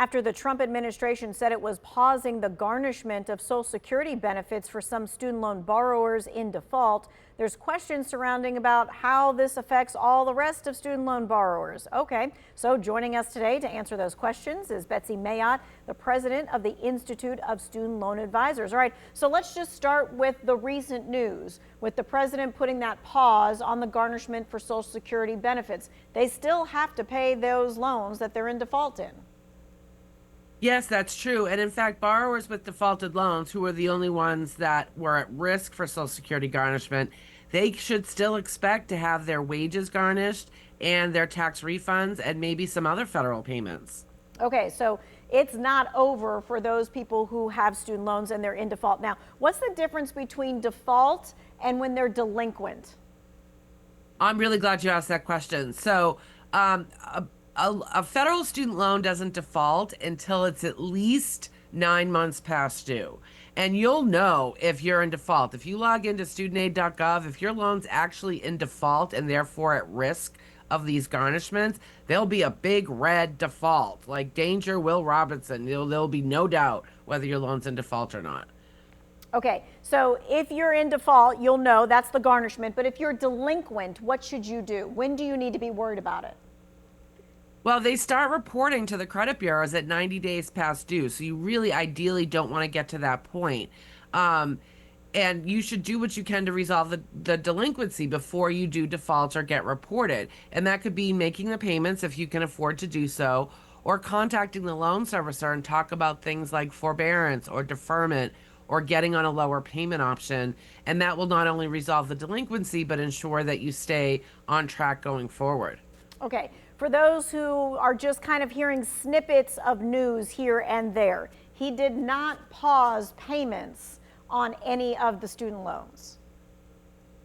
after the Trump administration said it was pausing the garnishment of Social Security benefits for some student loan borrowers in default. There's questions surrounding about how this affects all the rest of student loan borrowers. Okay, so joining us today to answer those questions is Betsy Mayotte, the president of the Institute of Student Loan Advisors. All right, so let's just start with the recent news, with the president putting that pause on the garnishment for Social Security benefits. They still have to pay those loans that they're in default in. Yes, that's true. And in fact, borrowers with defaulted loans, who are the only ones that were at risk for Social Security garnishment, they should still expect to have their wages garnished and their tax refunds and maybe some other federal payments. Okay, so it's not over for those people who have student loans and they're in default. Now, what's the difference between default and when they're delinquent? I'm really glad you asked that question. So, a federal student loan doesn't default until it's at least 9 months past due. And you'll know if you're in default. If you log into studentaid.gov, if your loan's actually in default and therefore at risk of these garnishments, there'll be a big red default, like danger Will Robinson. There'll be no doubt whether your loan's in default or not. Okay, so if you're in default, you'll know that's the garnishment. But if you're delinquent, what should you do? When do you need to be worried about it? Well, they start reporting to the credit bureaus at 90 days past due. So you really ideally don't want to get to that point. And you should do what you can to resolve the delinquency before you do default or get reported. And that could be making the payments if you can afford to do so, or contacting the loan servicer and talk about things like forbearance or deferment or getting on a lower payment option. And that will not only resolve the delinquency, but ensure that you stay on track going forward. Okay, for those who are just kind of hearing snippets of news here and there, he did not pause payments on any of the student loans.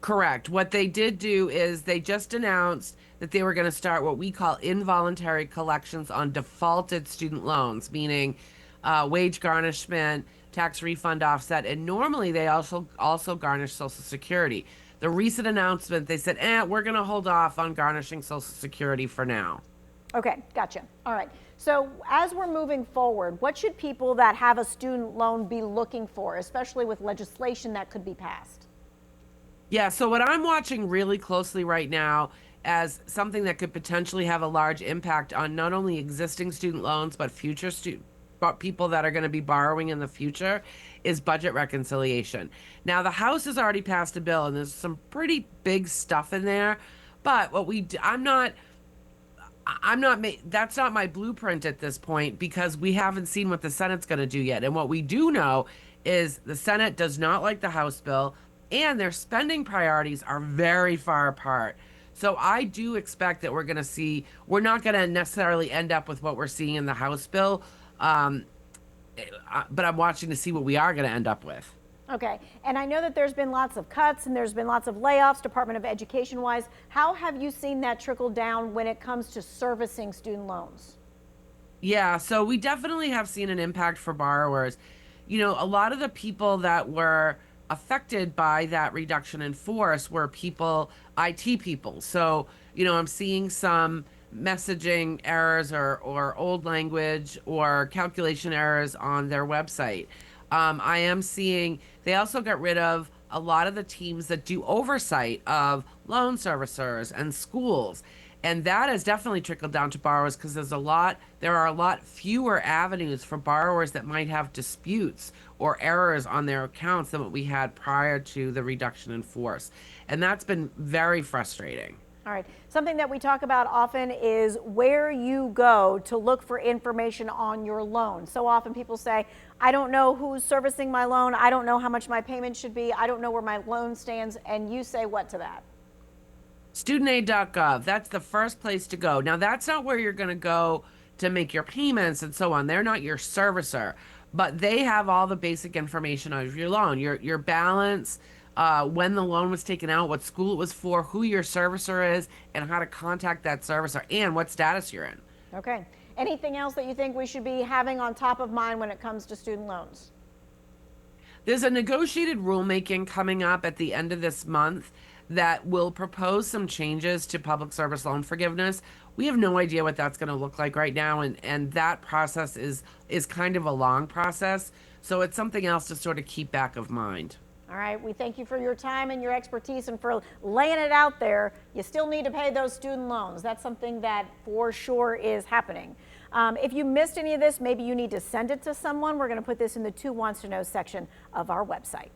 Correct. What they did do is they just announced that they were going to start what we call involuntary collections on defaulted student loans, meaning wage garnishment, tax refund offset, and normally they also garnish Social Security. The recent announcement, they said, we're going to hold off on garnishing Social Security for now. Okay, gotcha. All right. So as we're moving forward, what should people that have a student loan be looking for, especially with legislation that could be passed? Yeah, so what I'm watching really closely right now as something that could potentially have a large impact on not only existing student loans, but future people that are going to be borrowing in the future is budget reconciliation. Now, the House has already passed a bill and there's some pretty big stuff in there, but that's not my blueprint at this point because we haven't seen what the Senate's going to do yet. And what we do know is the Senate does not like the House bill and their spending priorities are very far apart. So I do expect that we're not going to necessarily end up with what we're seeing in the House bill. But I'm watching to see what we are going to end up with. Okay, and I know that there's been lots of cuts and there's been lots of layoffs, Department of Education wise. How have you seen that trickle down when it comes to servicing student loans? Yeah, so we definitely have seen an impact for borrowers. You know, a lot of the people that were affected by that reduction in force were IT people. So, you know, I'm seeing some messaging errors or old language or calculation errors on their website. I am seeing they also got rid of a lot of the teams that do oversight of loan servicers and schools. And that has definitely trickled down to borrowers because there are a lot fewer avenues for borrowers that might have disputes or errors on their accounts than what we had prior to the reduction in force. And that's been very frustrating. All right. Something that we talk about often is where you go to look for information on your loan. So often people say, I don't know who's servicing my loan. I don't know how much my payment should be. I don't know where my loan stands. And you say what to that? Studentaid.gov. That's the first place to go. Now, that's not where you're going to go to make your payments and so on. They're not your servicer, but they have all the basic information of your loan, your balance, when the loan was taken out, what school it was for, who your servicer is, and how to contact that servicer, and what status you're in. Okay. Anything else that you think we should be having on top of mind when it comes to student loans? There's a negotiated rulemaking coming up at the end of this month that will propose some changes to public service loan forgiveness. We have no idea what that's going to look like right now, and that process is kind of a long process. So it's something else to sort of keep back of mind. All right, we thank you for your time and your expertise and for laying it out there. You still need to pay those student loans. That's something that for sure is happening. If you missed any of this, maybe you need to send it to someone. We're going to put this in the Who Wants to Know section of our website.